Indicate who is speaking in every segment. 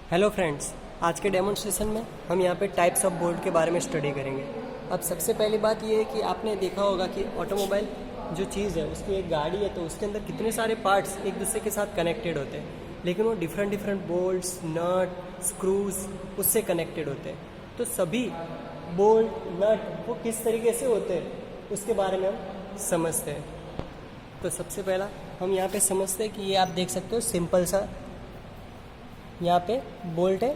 Speaker 1: Hello friends, आज के demonstration में हम यहाँ पे टाइप्स ऑफ बोल्ट के बारे में स्टडी करेंगे। अब सबसे पहली बात ये है कि आपने देखा होगा कि ऑटोमोबाइल जो चीज़ है उसकी एक गाड़ी है तो उसके अंदर कितने सारे पार्ट्स एक दूसरे के साथ कनेक्टेड होते हैं, लेकिन वो डिफरेंट डिफरेंट बोल्ट्स, नट, स्क्रूज उससे कनेक्टेड होते हैं। तो सभी बोल्ट, नट वो किस तरीके से होते हैं उसके बारे में हम समझते हैं। तो सबसे पहला हम यहाँ पे समझते हैं कि ये आप देख सकते हो सिंपल सा यहाँ पे बोल्ट है,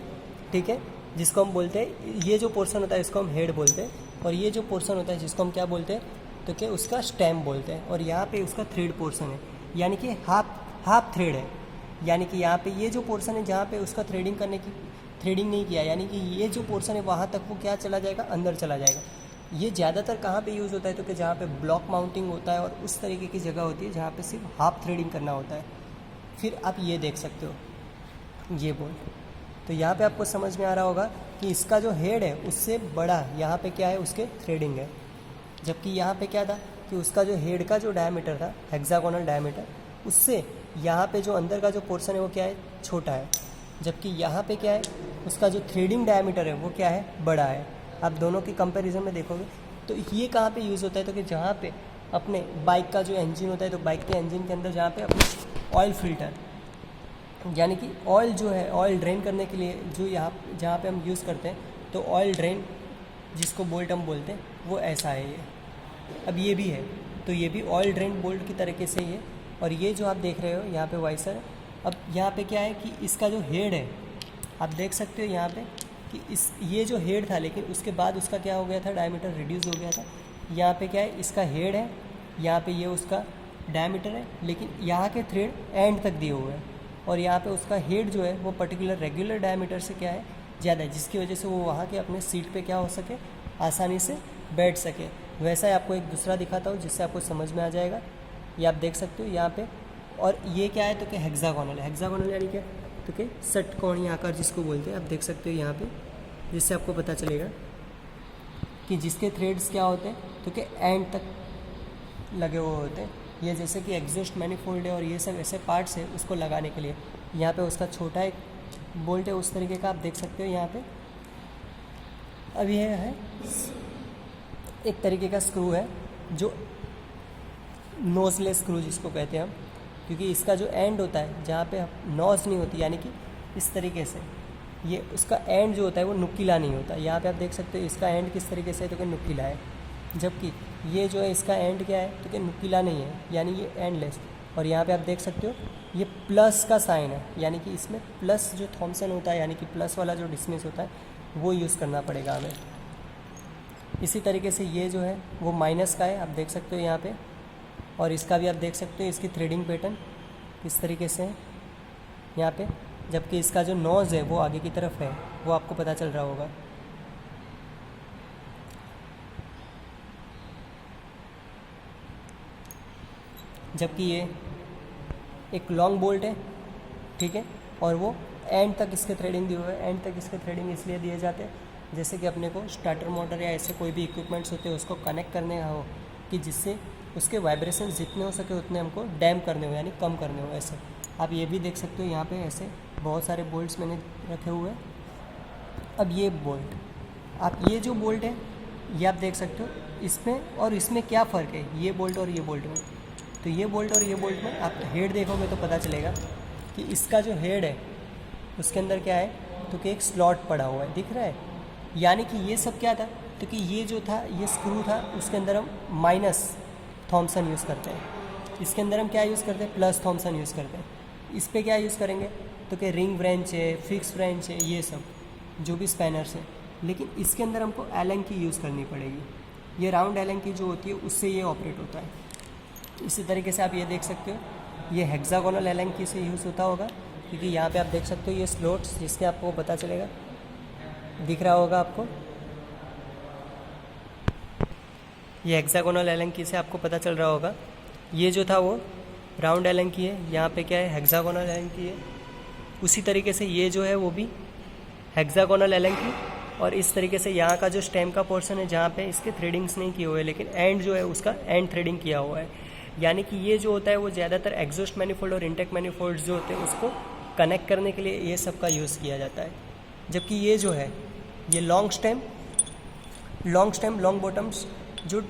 Speaker 1: ठीक है, जिसको हम बोलते हैं, ये जो पोर्शन होता है इसको हम हेड बोलते हैं, और ये जो पोर्शन होता है जिसको हम क्या बोलते हैं तो क्या उसका स्टेम बोलते हैं। और यहाँ पे उसका थ्रेड पोर्शन है, यानी कि हाफ थ्रेड है, यानी कि यहाँ पे ये जो पोर्शन है जहाँ पे उसका थ्रेडिंग नहीं किया, यानी कि ये जो पोर्शन है वहाँ तक वो क्या चला जाएगा, अंदर चला जाएगा। ये ज़्यादातर कहाँ पे यूज़ होता है तो कि जहाँ पे ब्लॉक माउंटिंग होता है और उस तरीके की जगह होती है जहाँ पे सिर्फ हाफ थ्रेडिंग करना होता है। फिर आप ये देख सकते हो ये बोल्ट, तो यहाँ पे आपको समझ में आ रहा होगा कि इसका जो हेड है उससे बड़ा यहाँ पे क्या है, उसके थ्रेडिंग है। जबकि यहाँ पे क्या था कि उसका जो हेड का जो डायमीटर था, हेक्सागोनल डायमीटर, उससे यहाँ पे जो अंदर का जो पोर्शन है वो क्या है, छोटा है। जबकि यहाँ पे क्या है, उसका जो थ्रेडिंग डायमीटर है वो क्या है, बड़ा है। आप दोनों की कंपैरिजन में देखोगे तो ये कहाँ पे यूज़ होता है तो कि जहाँ पे अपने बाइक का जो इंजन होता है तो बाइक के इंजन के अंदर जहाँ पे अपने ऑयल फिल्टर, यानी कि ऑयल जो है, ऑयल ड्रेन करने के लिए जो यहाँ जहाँ पे हम यूज़ करते हैं तो ऑयल ड्रेन जिसको बोल्ट हम बोलते हैं वो ऐसा है ये। अब ये भी है तो ये भी ऑयल ड्रेन बोल्ट की तरीके से ही है। और ये जो आप देख रहे हो यहाँ पे वाइसर है। अब यहाँ पे क्या है कि इसका जो हेड है आप देख सकते हो यहाँ पे कि ये जो हेड था, लेकिन उसके बाद उसका क्या हो गया था, डायमीटर रिड्यूस हो गया था। यहाँ पे क्या है, इसका हेड है, यहाँ पे ये उसका डायमीटर है, लेकिन यहाँ के थ्रेड एंड तक दिए हुए हैं, और यहाँ पे उसका हेड जो है वो पर्टिकुलर रेगुलर डायमीटर से क्या है, ज़्यादा है, जिसकी वजह से वो वहाँ के अपने सीट पे क्या हो सके, आसानी से बैठ सके। वैसा ही आपको एक दूसरा दिखाता हूँ जिससे आपको समझ में आ जाएगा। ये आप देख सकते हो यहाँ पे। और ये क्या है तो कि हेक्सागोनल है। हेक्सागोनल यानी क्या तो कि षटकोणीय आकार जिसको बोलते हैं। आप देख सकते हो यहाँ पे, जिससे आपको पता चलेगा कि जिसके थ्रेड्स क्या होते हैं तो कि एंड तक लगे हुए होते हैं। ये जैसे कि एग्जॉस्ट मैनिफोल्ड है और ये सब ऐसे पार्ट्स है उसको लगाने के लिए। यहाँ पे उसका छोटा एक बोल्ट है उस तरीके का, आप देख सकते हो यहाँ पे। अब ये है एक तरीके का स्क्रू है जो नोजलेस स्क्रू जिसको कहते हैं हम, क्योंकि इसका जो एंड होता है जहाँ पे नोज नहीं होती, यानी कि इस तरीके से ये उसका एंड जो होता है वो नुकीला नहीं होता। यहाँ पे आप देख सकते हो इसका एंड किस तरीके से है तो कि नुकीला है, जबकि ये जो है इसका एंड क्या है तो कि नुकीला नहीं है, यानी ये एंडलेस। और यहाँ पे आप देख सकते हो ये प्लस का साइन है, यानी कि इसमें प्लस जो थॉमसन होता है, यानी कि प्लस वाला जो डिसमिस होता है वो यूज़ करना पड़ेगा हमें। इसी तरीके से ये जो है वो माइनस का है, आप देख सकते हो यहाँ पे। और इसका भी आप देख सकते हो इसकी थ्रेडिंग पैटर्न किस तरीके से है यहाँ पे, जबकि इसका जो नोज़ है वो आगे की तरफ है, वो आपको पता चल रहा होगा। जबकि ये एक लॉन्ग बोल्ट है, ठीक है, और वो एंड तक इसके थ्रेडिंग दिए हुए हैं। एंड तक इसके थ्रेडिंग इसलिए दिए जाते हैं जैसे कि अपने को स्टार्टर मोटर या ऐसे कोई भी इक्विपमेंट्स होते हैं उसको कनेक्ट करने का हो, कि जिससे उसके वाइब्रेशन जितने हो सके उतने हमको डैम करने हो, यानी कम करने हो। ऐसे आप ये भी देख सकते हो यहाँ पे ऐसे बहुत सारे बोल्ट्स मैंने रखे हुए हैं। अब ये बोल्ट, आप ये जो बोल्ट है ये आप देख सकते हो, इसमें और इसमें क्या फ़र्क है, ये बोल्ट और ये बोल्ट में। तो ये बोल्ट और ये बोल्ट में आप हेड देखोगे तो पता चलेगा कि इसका जो हेड है उसके अंदर क्या है तो कि एक स्लॉट पड़ा हुआ है, दिख रहा है। यानी कि ये सब क्या था तो कि ये जो था ये स्क्रू था, उसके अंदर हम माइनस थॉमसन यूज़ करते हैं। इसके अंदर हम क्या यूज़ करते हैं, प्लस थॉमसन यूज़ करते हैं। इस पर क्या यूज़ करेंगे तो कि रिंग व्रेंच है, फिक्स व्रेंच है, ये सब जो भी स्पैनर्स है। लेकिन इसके अंदर हमको एलन की यूज़ करनी पड़ेगी। ये राउंड एलन की जो होती है उससे ये ऑपरेट होता है। इसी तरीके से आप ये देख सकते हो ये हेक्सागोनल एलन की से यूज़ होता होगा, क्योंकि यहाँ पे आप देख सकते हो ये स्लॉट्स, जिसके आपको पता चलेगा, दिख रहा होगा आपको। ये हेक्सागोनल एलन की से आपको पता चल रहा होगा। ये जो था वो राउंड एलन की है, यहाँ पे क्या है, हेक्सागोनल एलन की है। उसी तरीके से ये जो है वो भी हेक्सागोनल एलन की। और इस तरीके से यहाँ का जो स्टेम का पोर्शन है जहाँ पे इसके थ्रेडिंग्स नहीं किए हुए हैं, लेकिन एंड जो है उसका एंड थ्रेडिंग किया हुआ है। यानी कि ये जो होता है वो ज़्यादातर एग्जॉस्ट मैनिफोल्ड और इंटेक मैनिफोल्ड जो होते हैं उसको कनेक्ट करने के लिए ये सब का यूज़ किया जाता है। जबकि ये जो है ये लॉन्ग स्टेम, लॉन्ग बॉटम्स जो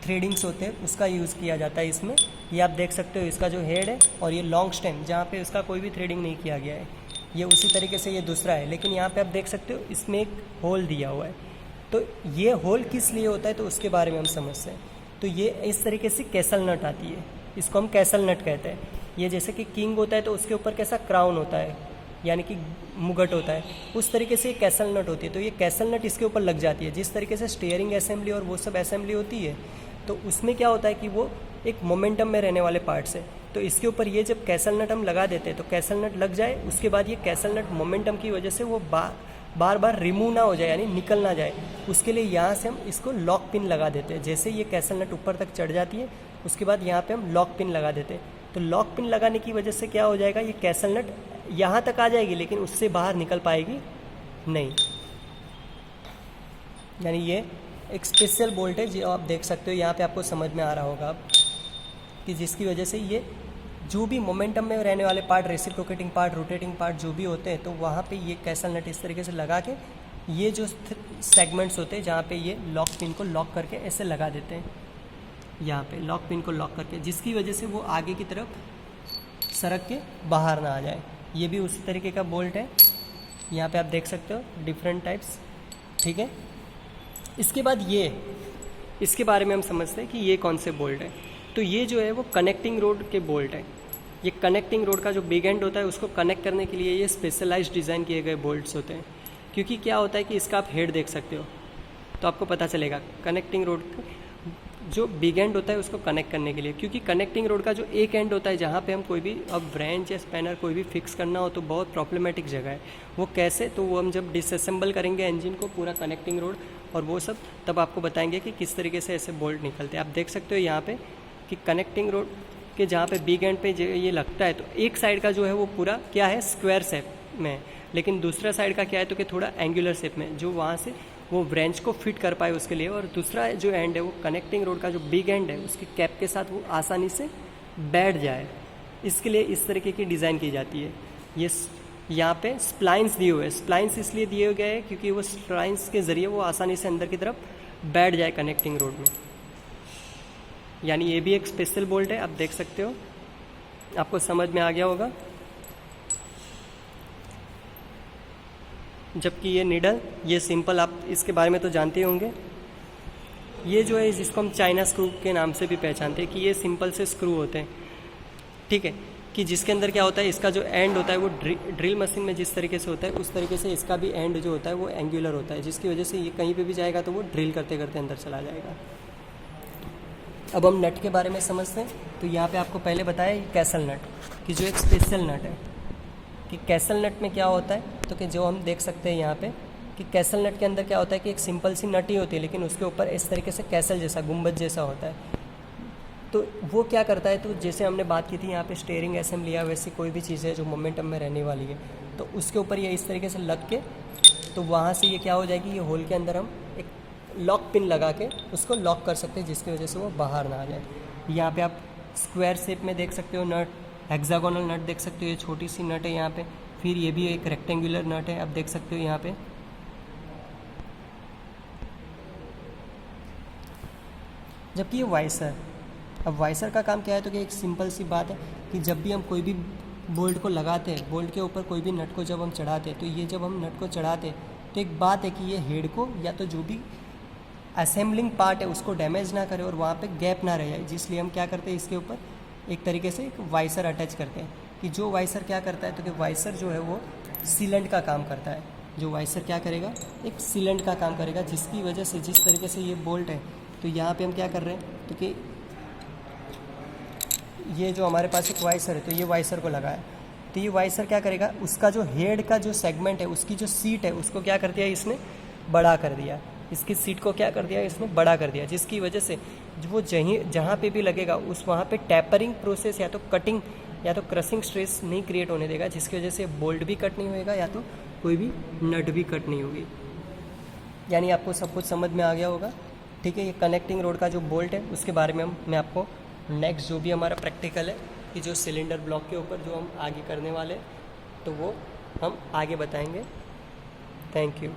Speaker 1: थ्रेडिंग्स होते हैं उसका यूज़ किया जाता है इसमें। ये आप देख सकते हो इसका जो हेड है और ये लॉन्ग स्टेम जहाँ पे उसका कोई भी थ्रेडिंग नहीं किया गया है, ये उसी तरीके से ये दूसरा है। लेकिन यहाँ पे आप देख सकते हो इसमें एक होल दिया हुआ है। तो ये होल किस लिए होता है तो उसके बारे में हम समझते हैं। तो ये इस तरीके से कैसल नट आती है, इसको हम कैसल नट कहते हैं। ये जैसे कि किंग होता है तो उसके ऊपर कैसा क्राउन होता है, यानी कि मुगट होता है, उस तरीके से ये कैसल नट होती है। तो ये कैसल नट इसके ऊपर लग जाती है। जिस तरीके से स्टीयरिंग असेंबली और वो सब असेंबली होती है तो उसमें क्या होता है कि वो एक मोमेंटम में रहने वाले पार्ट्स है। तो इसके ऊपर ये जब कैसल नट हम लगा देते हैं तो कैसल नट लग जाए, उसके बाद ये कैसल नट मोमेंटम की वजह से वो बार बार रिमूव ना हो जाए, यानी निकल ना जाए, उसके लिए यहाँ से हम इसको लॉक पिन लगा देते हैं। जैसे ये कैसल नट ऊपर तक चढ़ जाती है उसके बाद यहाँ पे हम लॉक पिन लगा देते हैं। तो लॉक पिन लगाने की वजह से क्या हो जाएगा, ये कैसल नट यहाँ तक आ जाएगी लेकिन उससे बाहर निकल पाएगी नहीं। यानी ये एक स्पेशल बोल्ट है जो आप देख सकते हो, यहाँ पे आपको समझ में आ रहा होगा अब कि जिसकी वजह से ये जो भी मोमेंटम में रहने वाले part, reciprocating part, rotating part जो भी होते हैं तो वहाँ पे ये कैसल नट इस तरीके से लगा के ये जो सेगमेंट्स होते हैं जहाँ पे ये लॉक पिन को लॉक करके ऐसे लगा देते हैं, यहाँ पे लॉक पिन को लॉक करके, जिसकी वजह से वो आगे की तरफ सरक के बाहर ना आ जाए। ये भी उसी तरीके का बोल्ट है, यहाँ पे आप देख सकते हो डिफरेंट टाइप्स। ठीक है, इसके बाद ये इसके बारे में हम समझते हैं कि ये कौन से बोल्ट है। तो ये जो है वो कनेक्टिंग रोड के बोल्ट है। ये कनेक्टिंग रोड का जो बिग एंड होता है उसको कनेक्ट करने के लिए ये स्पेशलाइज्ड डिज़ाइन किए गए बोल्ट्स होते हैं। क्योंकि क्या होता है कि इसका आप हेड देख सकते हो तो आपको पता चलेगा कनेक्टिंग रोड जो बिग एंड होता है उसको कनेक्ट करने के लिए। क्योंकि कनेक्टिंग रोड का जो एक एंड होता है जहाँ पे हम कोई भी अब ब्रेंच या स्पैनर कोई भी फिक्स करना हो तो बहुत प्रॉब्लमेटिक जगह है। वो कैसे, तो वो हम जब डिसअसेंबल करेंगे इंजन को पूरा कनेक्टिंग रोड और वो सब, तब आपको बताएंगे कि किस तरीके से ऐसे बोल्ट निकलते हैं। आप देख सकते हो यहाँ पे कि कनेक्टिंग रोड के जहाँ पे बिग एंड पे ये लगता है तो एक साइड का जो है वो पूरा क्या है स्क्वायर शेप में, लेकिन दूसरा साइड का क्या है तो कि थोड़ा एंगुलर शेप में, जो वहाँ से वो ब्रेंच को फिट कर पाए उसके लिए। और दूसरा जो एंड है वो कनेक्टिंग रोड का जो बिग एंड है उसकी कैप के साथ वो आसानी से बैठ जाए, इसके लिए इस तरीके की डिज़ाइन की जाती है। ये यहाँ पे स्प्लाइंस दिए हुए हैं, स्प्लाइंस इसलिए दिए गए हैं क्योंकि वो स्प्लाइंस के ज़रिए वो आसानी से अंदर की तरफ बैठ जाए कनेक्टिंग रोड में। यानी ये भी एक स्पेशल बोल्ट है, आप देख सकते हो, आपको समझ में आ गया होगा। जबकि ये नीडल, ये सिंपल, आप इसके बारे में तो जानते ही होंगे। ये जो है जिसको हम चाइना स्क्रू के नाम से भी पहचानते हैं कि ये सिंपल से स्क्रू होते हैं। ठीक है, कि जिसके अंदर क्या होता है इसका जो एंड होता है वो ड्रिल मशीन में जिस तरीके से होता है उस तरीके से इसका भी एंड जो होता है वो एंगुलर होता है, जिसकी वजह से ये कहीं पे भी जाएगा तो वो ड्रिल करते करते अंदर चला जाएगा। अब हम नट के बारे में समझते हैं। तो यहाँ पे आपको पहले बताया कैसल नट कि जो एक स्पेशल नट है कि कैसल नट में क्या होता है तो कि जो हम देख सकते हैं यहाँ पे कि कैसल नट के अंदर क्या होता है कि एक सिंपल सी नट ही होती है लेकिन उसके ऊपर इस तरीके से कैसल जैसा, गुंबद जैसा होता है। तो वो क्या करता है, तो जैसे हमने बात की थी यहाँ पे स्टीयरिंग असेंबली या वैसी कोई भी चीज़ है जो मोमेंटम में रहने वाली है तो उसके ऊपर ये इस तरीके से लग के तो वहाँ से ये क्या हो जाएगी, ये होल के अंदर हम एक लॉक पिन लगा के उसको लॉक कर सकते हैं जिसकी वजह से वो बाहर ना आ जाए। यहाँ पे आप स्क्वायर शेप में देख सकते हो नट, हेक्सागोनल नट देख सकते हो, ये छोटी सी नट है यहाँ पे। फिर ये भी एक रेक्टेंगुलर नट है, आप देख सकते हो यहाँ पे। जबकि ये वाइसर, अब वाइसर का काम क्या है तो कि एक सिंपल सी बात है कि जब भी हम कोई भी बोल्ट को लगाते हैं, बोल्ट के ऊपर कोई भी नट को जब हम चढ़ाते हैं तो ये जब हम नट को चढ़ाते हैं तो एक बात है कि ये हेड को या तो जो भी असेंबलिंग पार्ट है उसको डैमेज ना करे और वहाँ पे गैप ना रह जाए, जिसलिए हम क्या करते हैं इसके ऊपर एक तरीके से एक वाइसर अटैच करते हैं। कि जो वाइसर क्या करता है तो कि वाइसर जो है वो सीलेंट का काम करता है। जो वाइसर क्या करेगा, एक सीलेंट का काम करेगा, जिसकी वजह से जिस तरीके से ये बोल्ट है तो यहाँ पे हम क्या कर रहे हैं तो कि ये जो हमारे पास एक वाइसर है तो ये वाइसर को लगाया तो ये वाइसर क्या करेगा, उसका जो हेड का जो सेगमेंट है उसकी जो सीट है उसको क्या कर दिया इसने, बड़ा कर दिया। इसकी सीट को क्या कर दिया इसने, बड़ा कर दिया, जिसकी वजह से वो जहाँ पे भी लगेगा उस वहाँ पे टैपरिंग प्रोसेस या तो कटिंग या तो क्रशिंग स्ट्रेस नहीं क्रिएट होने देगा, जिसकी वजह से बोल्ट भी कट नहीं होएगा या तो कोई भी नट भी कट नहीं होगी। यानी आपको सब कुछ समझ में आ गया होगा। ठीक है, ये कनेक्टिंग रोड का जो बोल्ट है उसके बारे में मैं आपको नेक्स्ट जो भी हमारा प्रैक्टिकल है कि जो सिलेंडर ब्लॉक के ऊपर जो हम आगे करने वाले तो वो हम आगे बताएंगे। Thank you.